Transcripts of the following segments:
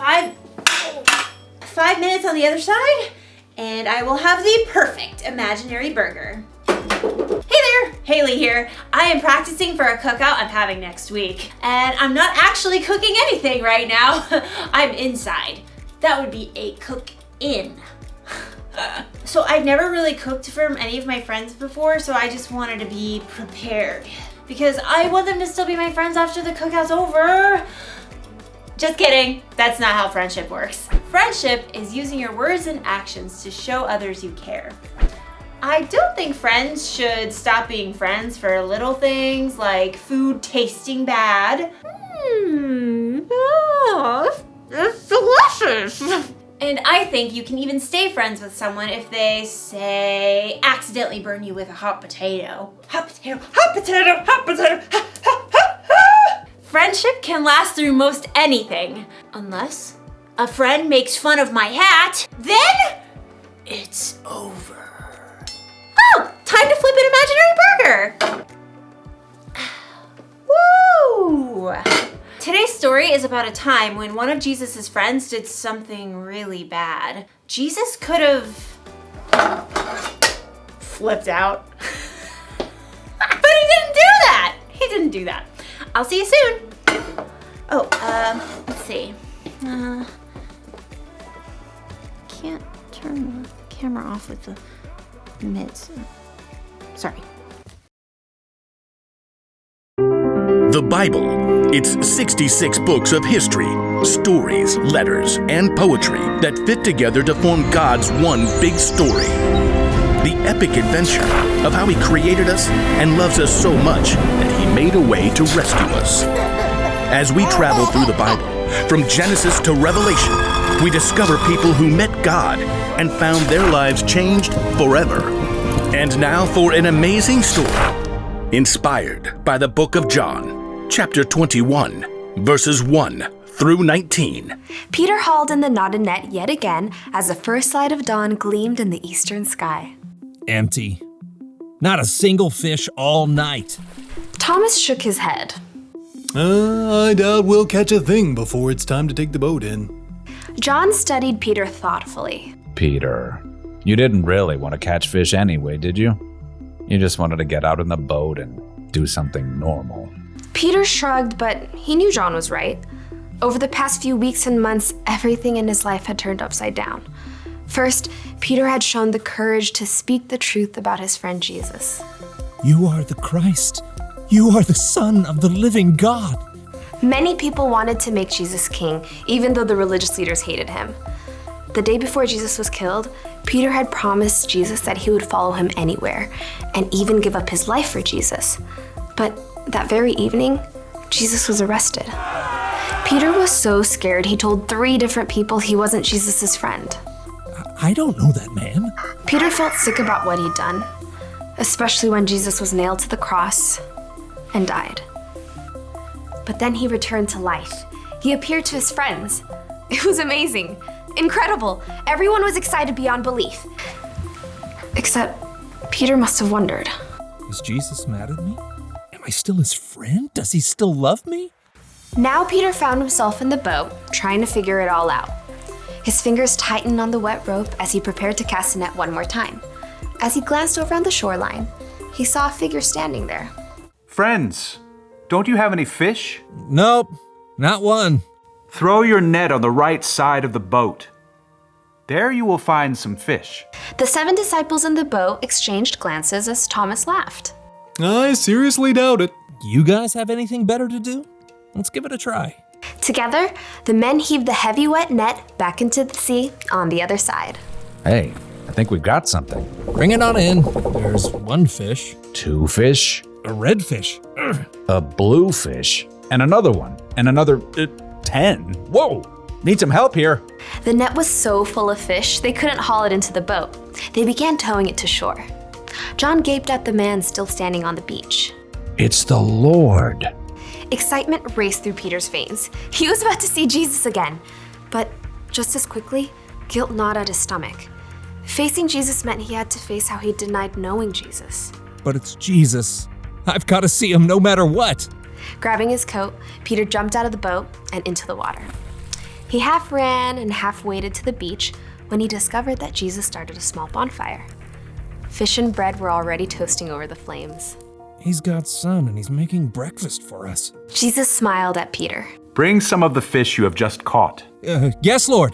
5 minutes on the other side, and I will have the perfect imaginary burger. Hey there, Haley here. I am practicing for a cookout I'm having next week, and I'm not actually cooking anything right now. I'm inside. That would be a cook-in. So I've never really cooked for any of my friends before, so I just wanted to be prepared because I want them to still be my friends after the cookout's over. Just kidding, that's not how friendship works. Friendship is using your words and actions to show others you care. I don't think friends should stop being friends for little things like food tasting bad. It's delicious. And I think you can even stay friends with someone if they, say, accidentally burn you with a hot potato. Hot potato, hot potato, hot potato, ha, ha, ha, ha. Friendship can last through most anything. Unless a friend makes fun of my hat, then it's over. Oh, time to flip an imaginary burger. Woo! Today's story is about a time when one of Jesus' friends did something really bad. Jesus could have flipped out. But he didn't do that. He didn't do that. I'll see you soon. Oh, let's see. Can't turn the camera off with the mids. Sorry. The Bible. It's 66 books of history, stories, letters, and poetry that fit together to form God's one big story. The epic adventure of how He created us and loves us so much that He made a way to rescue us. As we travel through the Bible, from Genesis to Revelation, we discover people who met God and found their lives changed forever. And now for an amazing story, inspired by the book of John. Chapter 21, verses 1 through 19. Peter hauled in the knotted net yet again as the first light of dawn gleamed in the eastern sky. Empty. Not a single fish all night. Thomas shook his head. I doubt we'll catch a thing before it's time to take the boat in. John studied Peter thoughtfully. Peter, you didn't really want to catch fish anyway, did you? You just wanted to get out in the boat and do something normal. Peter shrugged, but he knew John was right. Over the past few weeks and months, everything in his life had turned upside down. First, Peter had shown the courage to speak the truth about his friend Jesus. You are the Christ. You are the Son of the living God. Many people wanted to make Jesus king, even though the religious leaders hated him. The day before Jesus was killed, Peter had promised Jesus that he would follow him anywhere, and even give up his life for Jesus. But that very evening, Jesus was arrested. Peter was so scared he told 3 different people he wasn't Jesus' friend. I don't know that man. Peter felt sick about what he'd done, especially when Jesus was nailed to the cross and died. But then he returned to life. He appeared to his friends. It was amazing, incredible. Everyone was excited beyond belief. Except Peter must have wondered. Is Jesus mad at me? Am I still his friend? Does he still love me? Now Peter found himself in the boat, trying to figure it all out. His fingers tightened on the wet rope as he prepared to cast the net one more time. As he glanced over on the shoreline, he saw a figure standing there. Friends, don't you have any fish? Nope, not one. Throw your net on the right side of the boat. There you will find some fish. The 7 disciples in the boat exchanged glances as Thomas laughed. I seriously doubt it. You guys have anything better to do? Let's give it a try. Together, the men heaved the heavy wet net back into the sea on the other side. Hey, I think we've got something. Bring it on in. There's 1 fish. 2 fish. A red fish. Ugh. A blue fish. And another one. And another 10. Whoa! Need some help here. The net was so full of fish, they couldn't haul it into the boat. They began towing it to shore. John gaped at the man still standing on the beach. It's the Lord. Excitement raced through Peter's veins. He was about to see Jesus again. But just as quickly, guilt gnawed at his stomach. Facing Jesus meant he had to face how he denied knowing Jesus. But it's Jesus. I've got to see him no matter what. Grabbing his coat, Peter jumped out of the boat and into the water. He half ran and half waded to the beach when he discovered that Jesus started a small bonfire. Fish and bread were already toasting over the flames. He's God's son and he's making breakfast for us. Jesus smiled at Peter. Bring some of the fish you have just caught. Yes, Lord.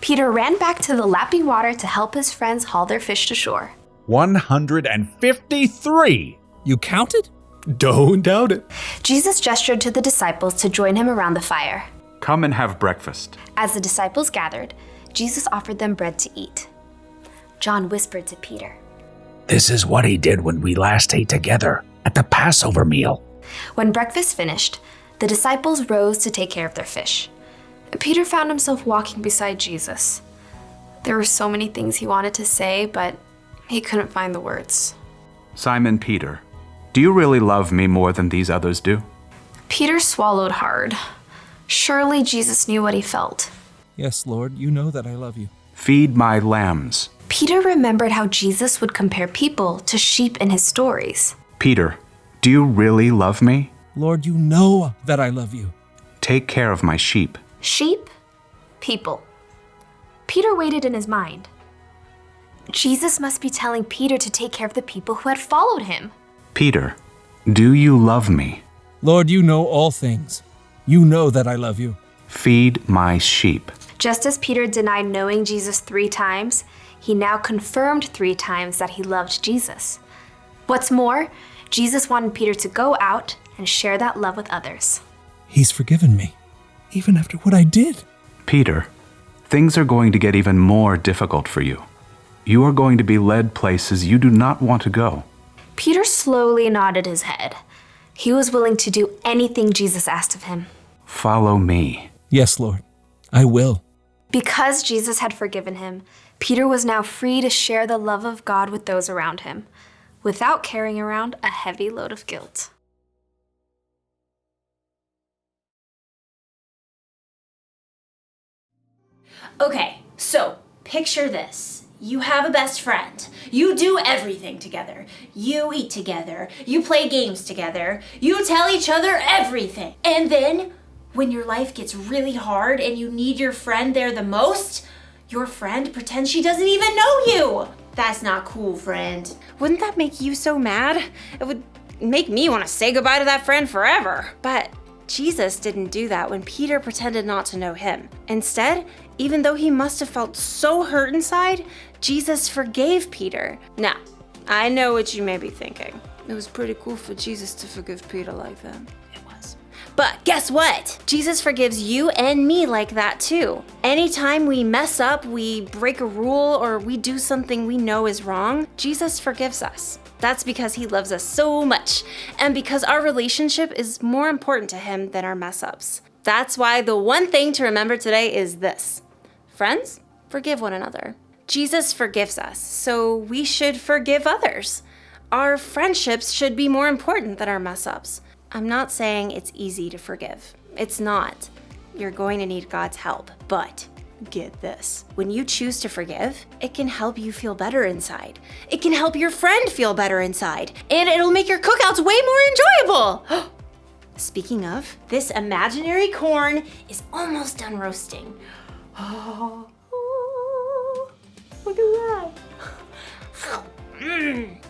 Peter ran back to the lapping water to help his friends haul their fish to shore. 153! You counted? Don't doubt it. Jesus gestured to the disciples to join him around the fire. Come and have breakfast. As the disciples gathered, Jesus offered them bread to eat. John whispered to Peter, "This is what he did when we last ate together at the Passover meal." When breakfast finished, the disciples rose to take care of their fish. Peter found himself walking beside Jesus. There were so many things he wanted to say, but he couldn't find the words. Simon Peter, do you really love me more than these others do? Peter swallowed hard. Surely Jesus knew what he felt. Yes, Lord, you know that I love you. Feed my lambs. Peter remembered how Jesus would compare people to sheep in his stories. Peter, do you really love me? Lord, you know that I love you. Take care of my sheep. Sheep, people. Peter waited in his mind. Jesus must be telling Peter to take care of the people who had followed him. Peter, do you love me? Lord, you know all things. You know that I love you. Feed my sheep. Just as Peter denied knowing Jesus 3 times, he now confirmed 3 times that he loved Jesus. What's more, Jesus wanted Peter to go out and share that love with others. He's forgiven me, even after what I did. Peter, things are going to get even more difficult for you. You are going to be led places you do not want to go. Peter slowly nodded his head. He was willing to do anything Jesus asked of him. Follow me. Yes, Lord, I will. Because Jesus had forgiven him, Peter was now free to share the love of God with those around him, without carrying around a heavy load of guilt. Okay, so picture this. You have a best friend. You do everything together. You eat together. You play games together. You tell each other everything. And then, when your life gets really hard and you need your friend there the most, your friend pretends she doesn't even know you. That's not cool, friend. Wouldn't that make you so mad? It would make me want to say goodbye to that friend forever. But Jesus didn't do that when Peter pretended not to know him. Instead, even though he must have felt so hurt inside, Jesus forgave Peter. Now, I know what you may be thinking. It was pretty cool for Jesus to forgive Peter like that. It was. But guess what? Jesus forgives you and me like that too. Anytime we mess up, we break a rule, or we do something we know is wrong, Jesus forgives us. That's because he loves us so much, and because our relationship is more important to him than our mess ups. That's why the one thing to remember today is this. Friends, forgive one another. Jesus forgives us, so we should forgive others. Our friendships should be more important than our mess ups. I'm not saying it's easy to forgive. It's not. You're going to need God's help, but get this. When you choose to forgive, it can help you feel better inside. It can help your friend feel better inside, and it'll make your cookouts way more enjoyable. Speaking of, this imaginary corn is almost done roasting. Oh, look at that.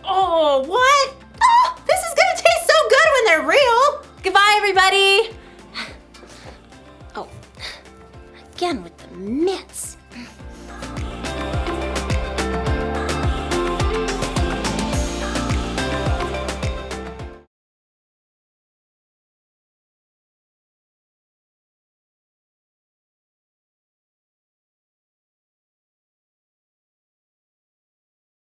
Oh, what? Oh, this is gonna taste so good when they're real. Goodbye, everybody. Oh, again with the mitts.